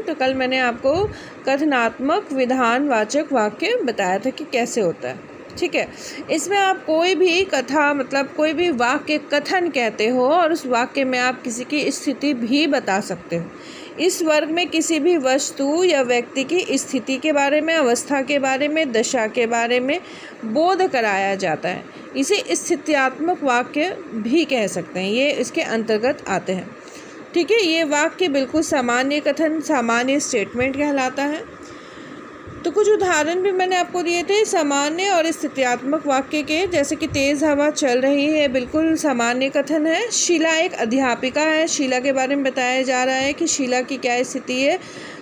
तो कल मैंने आपको कथनात्मक विधानवाचक वाक्य बताया था कि कैसे होता है। ठीक है, इसमें आप कोई भी कथा मतलब कोई भी वाक्य कथन कहते हो और उस वाक्य में आप किसी की स्थिति भी बता सकते हो। इस वर्ग में किसी भी वस्तु या व्यक्ति की स्थिति के बारे में, अवस्था के बारे में, दशा के बारे में बोध कराया जाता है। इसे स्थित्यात्मक वाक्य भी कह सकते हैं, ये इसके अंतर्गत आते हैं। ठीक है, ये वाक्य बिल्कुल सामान्य कथन, सामान्य स्टेटमेंट कहलाता है। तो कुछ उदाहरण भी मैंने आपको दिए थे सामान्य और स्थित्यात्मक वाक्य के, जैसे कि तेज़ हवा चल रही है, बिल्कुल सामान्य कथन है। शीला एक अध्यापिका है, शीला के बारे में बताया जा रहा है कि शीला की क्या स्थिति है,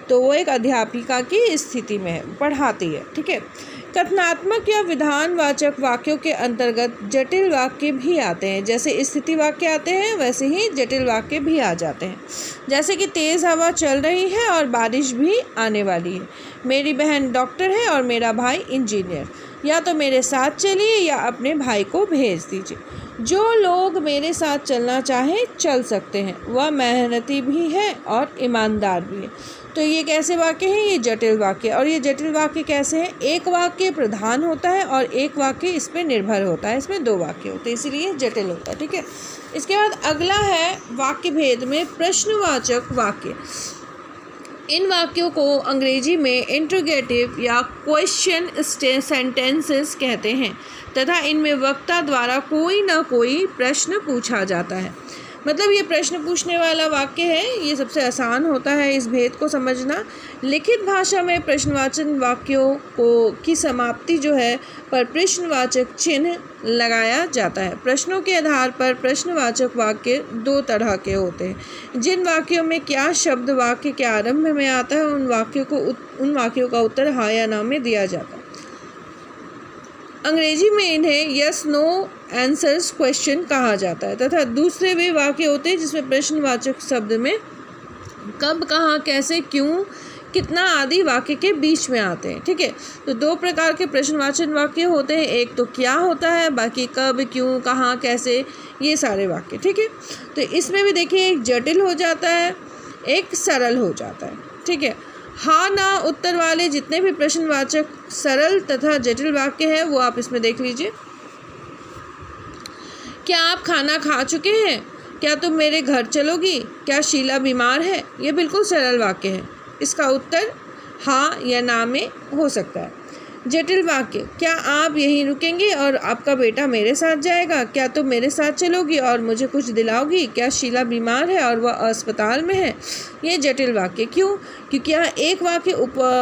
तो वो एक अध्यापिका की स्थिति में है, पढ़ाती है। ठीक है, कथनात्मक या विधानवाचक वाक्यों के अंतर्गत जटिल वाक्य भी आते हैं। जैसे स्थिति वाक्य आते हैं वैसे ही जटिल वाक्य भी आ जाते हैं। जैसे कि तेज़ हवा चल रही है और बारिश भी आने वाली है। मेरी बहन डॉक्टर है और मेरा भाई इंजीनियर। या तो मेरे साथ चलिए या अपने भाई को भेज दीजिए। जो लोग मेरे साथ चलना चाहें चल सकते हैं, वह मेहनती भी है और ईमानदार भी है। तो ये कैसे वाक्य हैं? ये जटिल वाक्य। और ये जटिल वाक्य कैसे हैं? एक वाक्य प्रधान होता है और एक वाक्य इस पर निर्भर होता है। इसमें दो वाक्य होते हैं, इसीलिए जटिल होता है। ठीक है, इसके बाद अगला है वाक्य भेद में प्रश्नवाचक वाक्य। इन वाक्यों को अंग्रेजी में इंट्रोगेटिव या क्वेश्चन सेंटेंसेस कहते हैं तथा इनमें वक्ता द्वारा कोई ना कोई प्रश्न पूछा जाता है। मतलब ये प्रश्न पूछने वाला वाक्य है, ये सबसे आसान होता है इस भेद को समझना। लिखित भाषा में प्रश्नवाचक वाक्यों की समाप्ति जो है पर प्रश्नवाचक चिन्ह लगाया जाता है। प्रश्नों के आधार पर प्रश्नवाचक वाक्य दो तरह के होते हैं। जिन वाक्यों में क्या शब्द वाक्य के आरंभ में आता है उन वाक्यों का उत्तर हाँ या ना में दिया जाता है। अंग्रेजी में इन्हें यस नो आंसर्स क्वेश्चन कहा जाता है तथा दूसरे वे वाक्य होते हैं जिसमें प्रश्नवाचक शब्द में कब, कहाँ, कैसे, क्यों, कितना आदि वाक्य के बीच में आते हैं। ठीक है, तो दो प्रकार के प्रश्नवाचक वाक्य होते हैं। एक तो क्या होता है, बाकी कब, क्यों, कहाँ, कैसे, ये सारे वाक्य। ठीक है, तो इसमें भी देखिए एक जटिल हो जाता है, एक सरल हो जाता है। ठीक है, हाँ ना उत्तर वाले जितने भी प्रश्नवाचक सरल तथा जटिल वाक्य हैं वो आप इसमें देख लीजिए। क्या आप खाना खा चुके हैं? क्या तुम मेरे घर चलोगी? क्या शीला बीमार है? ये बिल्कुल सरल वाक्य है, इसका उत्तर हाँ या ना में हो सकता है। जटिल वाक्य, क्या आप यहीं रुकेंगे और आपका बेटा मेरे साथ जाएगा? क्या तुम मेरे साथ चलोगी और मुझे कुछ दिलाओगी? क्या शीला बीमार है और वह अस्पताल में है? ये जटिल वाक्य। क्यों? क्योंकि यहाँ एक वाक्य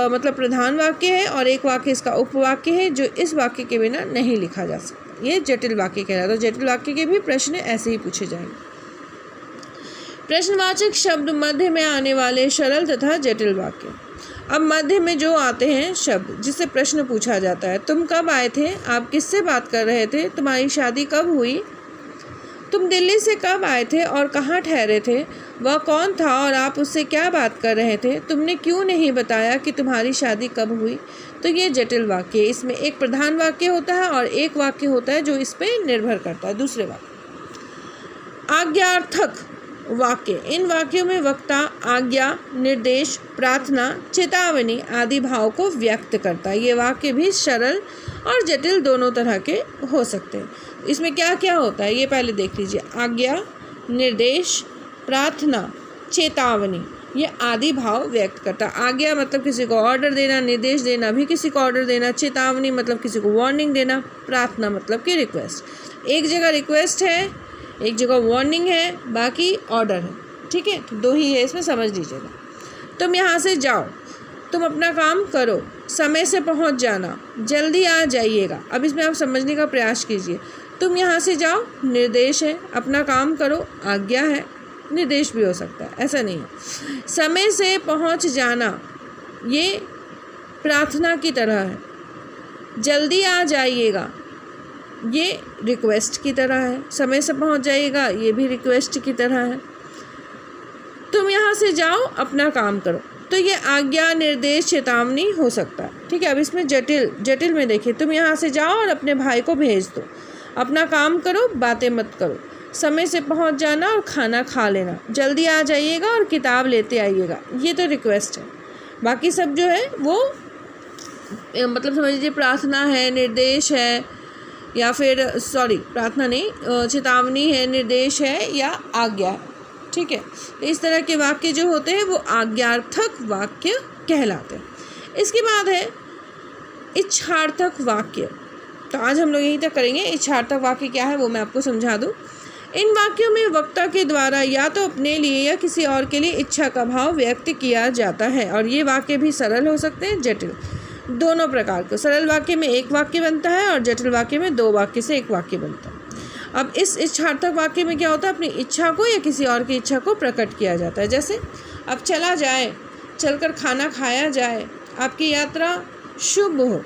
मतलब प्रधान वाक्य है और एक वाक्य इसका उपवाक्य है जो इस वाक्य के बिना नहीं लिखा जा सकता। ये जटिल वाक्य कहलाता है। तो जटिल वाक्य के भी प्रश्न ऐसे ही पूछे जाएंगे। प्रश्नवाचक शब्द मध्य में आने वाले सरल तथा जटिल वाक्य। अब मध्य में जो आते हैं शब्द जिससे प्रश्न पूछा जाता है। तुम कब आए थे? आप किससे बात कर रहे थे? तुम्हारी शादी कब हुई? तुम दिल्ली से कब आए थे और कहाँ ठहरे थे? वह कौन था और आप उससे क्या बात कर रहे थे? तुमने क्यों नहीं बताया कि तुम्हारी शादी कब हुई? तो ये जटिल वाक्य। इसमें एक प्रधान वाक्य होता है और एक वाक्य होता है जो इस पर निर्भर करता है, दूसरे वाक्य। आज्ञार्थक वाक्य। इन वाक्यों में वक्ता आज्ञा, निर्देश, प्रार्थना, चेतावनी आदि भाव को व्यक्त करता है। ये वाक्य भी सरल और जटिल दोनों तरह के हो सकते हैं। इसमें क्या क्या होता है ये पहले देख लीजिए। आज्ञा, निर्देश, प्रार्थना, चेतावनी, ये आदि भाव व्यक्त करता है। आज्ञा मतलब किसी को ऑर्डर देना, निर्देश देना भी किसी को ऑर्डर देना, चेतावनी मतलब किसी को वार्निंग देना, प्रार्थना मतलब कि रिक्वेस्ट। एक जगह रिक्वेस्ट है, एक जगह वार्निंग है, बाकी ऑर्डर है। ठीक है, तो दो ही है, इसमें समझ लीजिएगा। तुम यहाँ से जाओ, तुम अपना काम करो, समय से पहुँच जाना, जल्दी आ जाइएगा। अब इसमें आप समझने का प्रयास कीजिए। तुम यहाँ से जाओ निर्देश है, अपना काम करो आज्ञा है, निर्देश भी हो सकता है, ऐसा नहीं है। समय से पहुँच जाना ये प्रार्थना की तरह है। जल्दी आ जाइएगा ये रिक्वेस्ट की तरह है। समय से पहुंच जाइएगा ये भी रिक्वेस्ट की तरह है। तुम यहाँ से जाओ अपना काम करो, तो ये आज्ञा, निर्देश, चेतावनी हो सकता है। ठीक है, अब इसमें जटिल में देखिए। तुम यहाँ से जाओ और अपने भाई को भेज दो, अपना काम करो, बातें मत करो। समय से पहुंच जाना और खाना खा लेना, जल्दी आ जाइएगा और किताब लेते आइएगा, ये तो रिक्वेस्ट है। बाकी सब जो है वो मतलब समझ लीजिए प्रार्थना है, निर्देश है, या फिर सॉरी प्रार्थना नहीं, चेतावनी है, निर्देश है या आज्ञा है, ठीक है। तो इस तरह के वाक्य जो होते हैं वो आज्ञार्थक वाक्य कहलाते हैं। इसके बाद है इच्छार्थक वाक्य। तो आज हम लोग यहीं तक करेंगे। इच्छार्थक वाक्य क्या है वो मैं आपको समझा दूँ। इन वाक्यों में वक्ता के द्वारा या तो अपने लिए या किसी और के लिए इच्छा का भाव व्यक्त किया जाता है, और ये वाक्य भी सरल हो सकते हैं, जटिल, दोनों प्रकार के। सरल वाक्य में एक वाक्य बनता है और जटिल वाक्य में दो वाक्य से एक वाक्य बनता है। अब इस इच्छार्थक वाक्य में क्या होता है, अपनी इच्छा को या किसी और की इच्छा को प्रकट किया जाता है। जैसे अब चला जाए, चलकर खाना खाया जाए, आपकी यात्रा शुभ हो।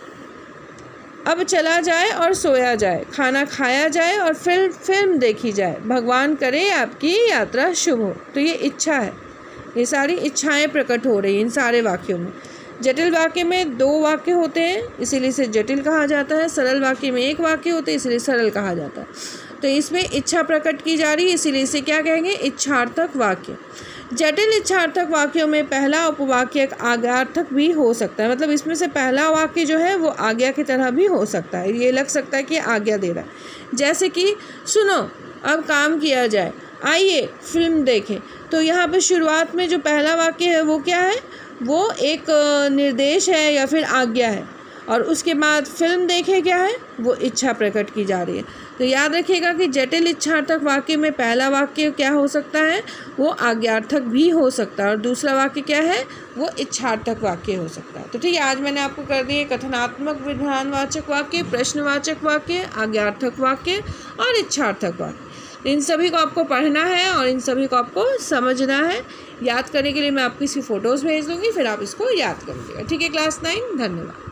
अब चला जाए और सोया जाए, खाना खाया जाए और फिल्म देखी जाए, भगवान करे आपकी यात्रा शुभ हो। तो ये इच्छा है, ये सारी इच्छाएं प्रकट हो रही हैं इन सारे वाक्यों में। जटिल वाक्य में दो वाक्य होते हैं, इसीलिए इसे जटिल कहा जाता है। सरल वाक्य में एक वाक्य होते हैं, इसलिए सरल कहा जाता है। तो इसमें इच्छा प्रकट की जा रही है, इसीलिए इसे क्या कहेंगे, इच्छार्थक वाक्य। जटिल इच्छार्थक वाक्यों में पहला उपवाक्य एक आज्ञार्थक भी हो सकता है, मतलब इसमें से पहला वाक्य जो है वो आज्ञा की तरह भी हो सकता है। ये लग सकता है कि आज्ञा दे रहा है, जैसे कि सुनो अब काम किया जाए, आइए फिल्म देखें। तो यहाँ पे शुरुआत में जो पहला वाक्य है वो क्या है, वो एक निर्देश है या फिर आज्ञा है, और उसके बाद फिल्म देखे क्या है, वो इच्छा प्रकट की जा रही है। तो याद रखिएगा कि जटिल इच्छार्थक वाक्य में पहला वाक्य क्या हो सकता है, वो आज्ञार्थक भी हो सकता है, और दूसरा वाक्य क्या है, वो इच्छार्थक वाक्य हो सकता है। तो ठीक है, आज मैंने आपको कर दिए कथनात्मक विधानवाचक वाक्य, प्रश्नवाचक वाक्य, आज्ञार्थक वाक्य और इच्छार्थक वाक्य। इन सभी को आपको पढ़ना है और इन सभी को आपको समझना है। याद करने के लिए मैं आपको इसकी फ़ोटोज़ भेज दूँगी, फिर आप इसको याद कर लीजिएगा। ठीक है क्लास 9, धन्यवाद।